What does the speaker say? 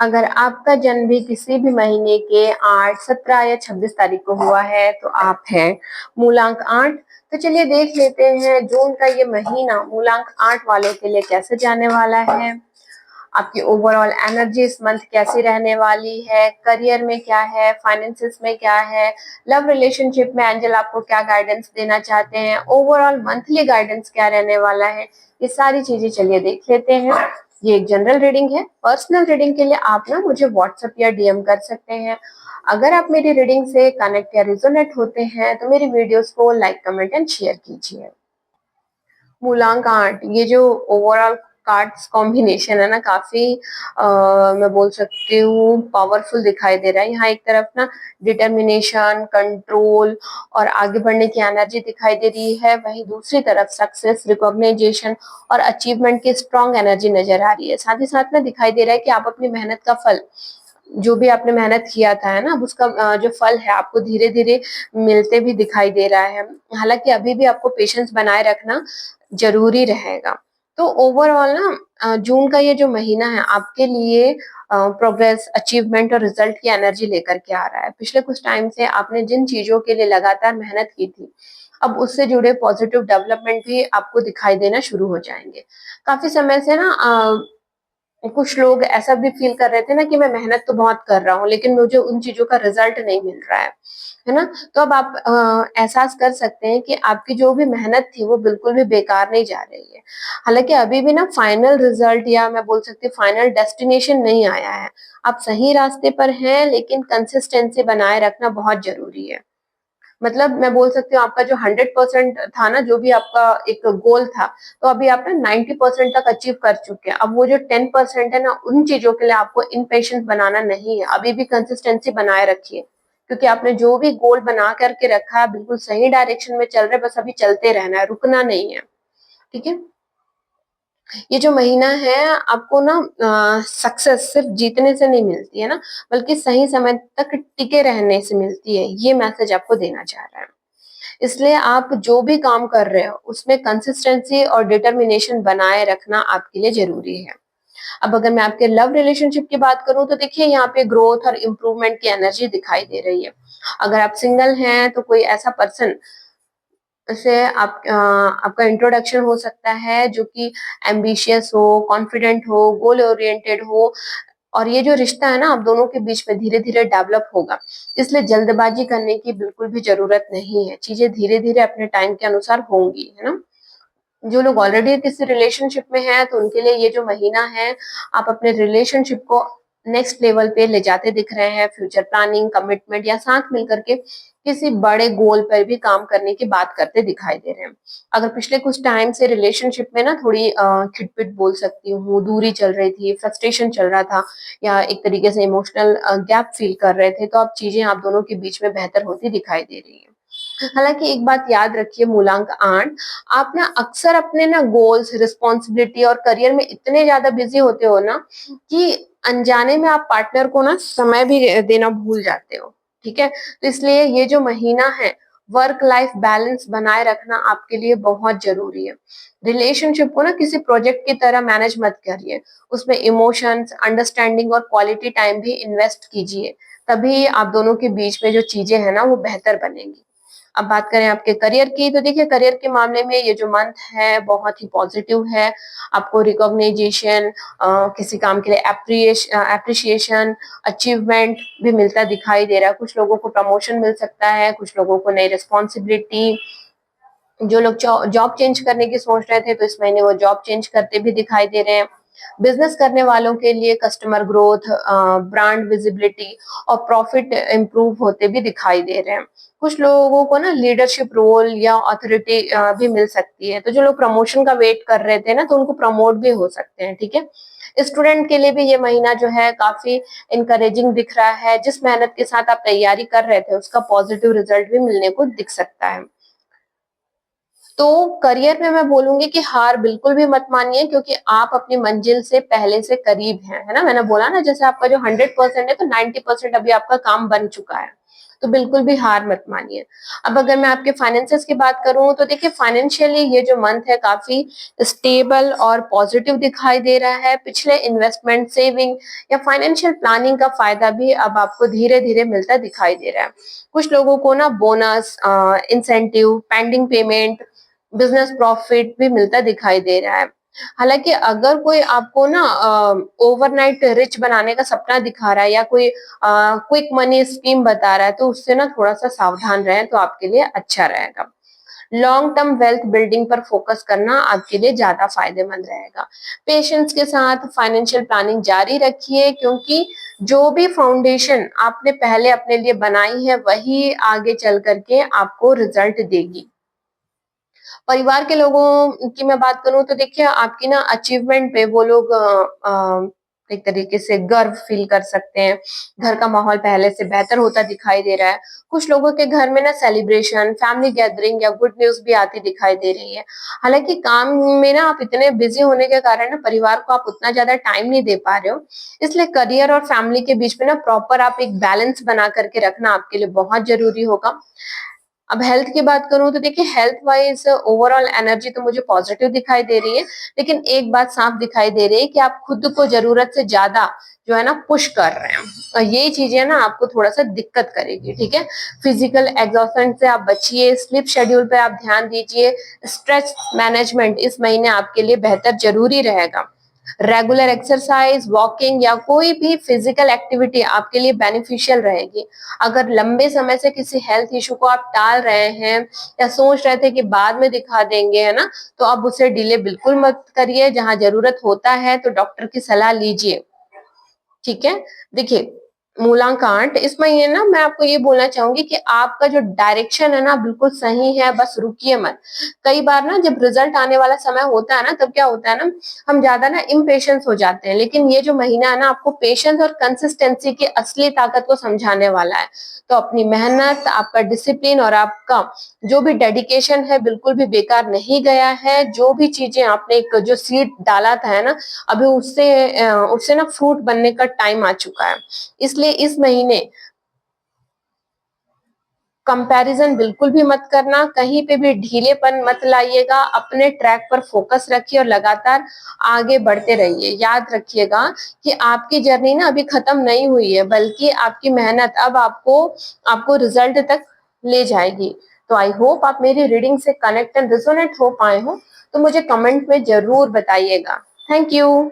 अगर आपका जन्म भी किसी भी महीने के 8, 17 या 26 तारीख को हुआ है तो आप हैं मूलांक 8। तो चलिए देख लेते हैं जून का ये महीना मूलांक 8 वालों के लिए कैसे जाने वाला है। आपकी ओवरऑल एनर्जी इस मंथ कैसी रहने वाली है, करियर में क्या है, फाइनेंसिस में क्या है, लव रिलेशनशिप में एंजल आपको क्या गाइडेंस देना चाहते हैं, ओवरऑल मंथली गाइडेंस क्या रहने वाला है, ये सारी चीजें चलिए देख लेते हैं। ये एक जनरल रीडिंग है। पर्सनल रीडिंग के लिए आप ना मुझे व्हाट्सएप या डीएम कर सकते हैं। अगर आप मेरी रीडिंग से कनेक्ट या रिजोनेट होते हैं तो मेरी वीडियोस को लाइक, कमेंट एंड शेयर कीजिए। मूलांक 8 ये जो ओवरऑल कार्ड्स कॉम्बिनेशन है ना, काफी मैं बोल सकती हूँ पावरफुल दिखाई दे रहा है। यहाँ एक तरफ ना डिटर्मिनेशन, कंट्रोल और आगे बढ़ने की एनर्जी दिखाई दे रही है, वहीं दूसरी तरफ सक्सेस, रिकॉग्नाइजेशन और अचीवमेंट की स्ट्रॉन्ग एनर्जी नजर आ रही है। साथ ही साथ में दिखाई दे रहा है कि आप अपनी मेहनत का फल, जो भी आपने मेहनत किया था है ना, अब उसका जो फल है आपको धीरे धीरे मिलते भी दिखाई दे रहा है। हालांकि अभी भी आपको पेशेंस बनाए रखना जरूरी रहेगा। तो ओवरऑल ना जून का ये जो महीना है आपके लिए प्रोग्रेस, अचीवमेंट और रिजल्ट की एनर्जी लेकर के आ रहा है। पिछले कुछ टाइम से आपने जिन चीजों के लिए लगातार मेहनत की थी, अब उससे जुड़े पॉजिटिव डेवलपमेंट भी आपको दिखाई देना शुरू हो जाएंगे। काफी समय से ना कुछ लोग ऐसा भी फील कर रहे थे ना कि मैं मेहनत तो बहुत कर रहा हूँ लेकिन मुझे उन चीजों का रिजल्ट नहीं मिल रहा है ना। तो अब आप एहसास कर सकते हैं कि आपकी जो भी मेहनत थी वो बिल्कुल भी बेकार नहीं जा रही है। हालांकि अभी भी ना फाइनल रिजल्ट या मैं बोल सकती हूँ फाइनल डेस्टिनेशन नहीं आया है। आप सही रास्ते पर हैं लेकिन कंसिस्टेंसी बनाए रखना बहुत जरूरी है। मतलब मैं बोल सकती हूँ आपका जो 100% था ना, जो भी आपका एक गोल था, तो अभी आप ना 90% तक अचीव कर चुके हैं। अब वो जो 10% है ना, उन चीजों के लिए आपको इम्पेशेंस बनाना नहीं है, अभी भी कंसिस्टेंसी बनाए रखिए। क्योंकि आपने जो भी गोल बना करके रखा है बिल्कुल सही डायरेक्शन में चल रहे, बस अभी चलते रहना है, रुकना नहीं है। ठीक है। ये जो महीना है आपको ना सक्सेस सिर्फ जीतने से नहीं मिलती है ना, बल्कि सही समय तक टिके रहने से मिलती है। ये मैसेज आपको देना चाह रहा है। इसलिए आप जो भी काम कर रहे हो उसमें कंसिस्टेंसी और डिटर्मिनेशन बनाए रखना आपके लिए जरूरी है। अब अगर मैं आपके लव रिलेशनशिप की बात करूं तो देखिए यहाँ पे ग्रोथ और इम्प्रूवमेंट की एनर्जी दिखाई दे रही है। अगर आप सिंगल हैं तो कोई ऐसा पर्सन से आपका इंट्रोडक्शन हो सकता है जो कि एम्बिशियस हो, कॉन्फिडेंट हो, गोल ओरिएंटेड हो। और ये जो रिश्ता है ना आप दोनों के बीच में धीरे धीरे डेवलप होगा। इसलिए जल्दबाजी करने की बिल्कुल भी जरूरत नहीं है, चीजें धीरे धीरे अपने टाइम के अनुसार होंगी, है ना। जो लोग ऑलरेडी किसी रिलेशनशिप में हैं तो उनके लिए ये जो महीना है, आप अपने रिलेशनशिप को नेक्स्ट लेवल पे ले जाते दिख रहे हैं। फ्यूचर प्लानिंग, कमिटमेंट या साथ मिलकर के किसी बड़े गोल पर भी काम करने की बात करते दिखाई दे रहे हैं। अगर पिछले कुछ टाइम से रिलेशनशिप में ना थोड़ी खिटपिट बोल सकती हूँ, दूरी चल रही थी, फ्रस्ट्रेशन चल रहा था या एक तरीके से इमोशनल गैप फील कर रहे थे, तो अब चीजें आप दोनों के बीच में बेहतर होती दिखाई दे रही है। हालांकि एक बात याद रखिए मूलांक 8, आप ना अक्सर अपने ना गोल्स, रिस्पॉन्सिबिलिटी और करियर में इतने ज्यादा बिजी होते हो ना कि अनजाने में आप पार्टनर को ना समय भी देना भूल जाते हो। ठीक है। तो इसलिए ये जो महीना है, वर्क लाइफ बैलेंस बनाए रखना आपके लिए बहुत जरूरी है। रिलेशनशिप को ना किसी प्रोजेक्ट की तरह मैनेज मत करिए, उसमें इमोशंस, अंडरस्टैंडिंग और क्वालिटी टाइम भी इन्वेस्ट कीजिए। तभी आप दोनों के बीच में जो चीजें हैं ना वो बेहतर बनेंगी। अब बात करें आपके करियर की तो देखिए करियर के मामले में ये जो मंथ है बहुत ही पॉजिटिव है। आपको रिकॉग्नाइजेशन, किसी काम के लिए एप्रिसिएशन, अचीवमेंट भी मिलता दिखाई दे रहा है। कुछ लोगों को प्रमोशन मिल सकता है, कुछ लोगों को नई रिस्पॉन्सिबिलिटी। जो लोग जॉब चेंज करने की सोच रहे थे तो इस महीने वो जॉब चेंज करते भी दिखाई दे रहे हैं। बिजनेस करने वालों के लिए कस्टमर ग्रोथ, ब्रांड विजिबिलिटी और प्रॉफिट इंप्रूव होते भी दिखाई दे रहे हैं। कुछ लोगों को ना लीडरशिप रोल या अथॉरिटी भी मिल सकती है। तो जो लोग प्रमोशन का वेट कर रहे थे ना तो उनको प्रमोट भी हो सकते हैं। ठीक है। स्टूडेंट के लिए भी ये महीना जो है काफी इनकरेजिंग दिख रहा है। जिस मेहनत के साथ आप तैयारी कर रहे थे उसका पॉजिटिव रिजल्ट भी मिलने को दिख सकता है। तो करियर में मैं बोलूंगी कि हार बिल्कुल भी मत मानिए, क्योंकि आप अपनी मंजिल से पहले से करीब हैं, है ना। मैंने बोला ना जैसे आपका जो 100% है तो 90% अभी आपका काम बन चुका है। तो बिल्कुल भी हार मत मानिए। अब अगर मैं आपके फाइनेंसेस की बात करूँ तो देखिए फाइनेंशियली ये जो मंथ है काफ़ी स्टेबल और पॉजिटिव दिखाई दे रहा है। पिछले इन्वेस्टमेंट, सेविंग या फाइनेंशियल प्लानिंग का फ़ायदा भी अब आपको धीरे-धीरे मिलता दिखाई दे रहा है। कुछ लोगों को ना bonus, incentive, pending payment, business profit भी मिलता दिखाई दे रहा है। हालाँकि अगर कोई आपको ना ओवरनाइट रिच बनाने का सपना दिखा रहा है या कोई क्विक मनी स्कीम बता रहा है तो उससे ना थोड़ा-सा सावधान रहें तो आपके लिए अच्छा रहेगा। लॉन्ग टर्म वेल्थ बिल्डिंग पर फोकस करना आपके लिए ज़्यादा फ़ायदेमंद रहेगा। पेशेंस के साथ फाइनेंशियल प्लानिंग जारी रखिए क्योंकि जो भी फाउंडेशन आपने पहले अपने लिए बनाई है वही आगे चल कर के आपको रिज़ल्ट देगी। परिवार के लोगों की मैं बात करूँ तो देखिए आपकी ना अचीवमेंट पे वो लोग एक तरीके से गर्व फील कर सकते हैं। घर का माहौल पहले से बेहतर होता दिखाई दे रहा है। कुछ लोगों के घर में ना सेलिब्रेशन, फैमिली गैदरिंग या गुड न्यूज़ भी आती दिखाई दे रही है। हालाँकि काम में ना आप इतने बिज़ी होने के कारण ना परिवार को आप उतना ज़्यादा टाइम नहीं दे पा रहे हो। इसलिए करियर और फैमिली के बीच में ना प्रॉपर आप एक बैलेंस बना कर के रखना आपके लिए बहुत ज़रूरी होगा। अब हेल्थ की बात करूँ तो देखिए हेल्थ वाइज़ ओवरऑल एनर्जी तो मुझे पॉजिटिव दिखाई दे रही है, लेकिन एक बात साफ दिखाई दे रही है कि आप खुद को ज़रूरत से ज़्यादा जो है ना पुश कर रहे हैं। और ये चीज़ें ना आपको थोड़ा-सा दिक्कत करेगी, ठीक है? फिजिकल एग्ज़ॉशन से आप बचिए, स्लीप शेड्यूल पे आप ध्यान दीजिए, स्ट्रेस मैनेजमेंट इस महीने आपके लिए बेहतर ज़रूरी रहेगा। रेगुलर एक्सरसाइज, वॉकिंग या कोई भी फिजिकल एक्टिविटी आपके लिए बेनिफिशियल रहेगी। अगर लंबे समय से किसी हेल्थ इशू को आप टाल रहे हैं या सोच रहे थे कि बाद में दिखा देंगे, है ना? तो अब उसे डिले बिल्कुल मत करिए, जहाँ ज़रूरत होता है तो डॉक्टर की सलाह लीजिए। ठीक है? देखिए, मूलांक 8 इस महीने ना मैं आपको ये बोलना चाहूँगी कि आपका जो डायरेक्शन है ना बिल्कुल सही है, बस रुकिए मत। कई बार ना जब रिज़ल्ट आने वाला समय होता है ना, तब क्या होता है ना, हम ज़्यादा ना इम्पेशेंस हो जाते हैं। लेकिन ये जो महीना है ना आपको पेशेंस और कंसिस्टेंसी की असली ताकत को समझाने वाला है। तो अपनी मेहनत, आपका डिसिप्लिन और आपका जो भी डेडिकेशन है बिल्कुल भी बेकार नहीं गया है। जो भी चीज़ें आपने एक जो सीड डाला था है ना, अभी उससे ना फ्रूट बनने का टाइम आ चुका है। इसलिए इस महीने कंपैरिजन बिल्कुल भी मत करना, कहीं पे भी ढीलेपन मत लाइएगा, अपने ट्रैक पर फोकस रखिए और लगातार आगे बढ़ते रहिए। याद रखिएगा कि आपकी जर्नी ना अभी खत्म नहीं हुई है, बल्कि आपकी मेहनत अब आपको आपको रिजल्ट तक ले जाएगी। तो आई होप आप मेरी रीडिंग से कनेक्ट एंड रिजोनेट हो पाए हो, तो मुझे कमेंट में ज़रूर बताइएगा। Thank you.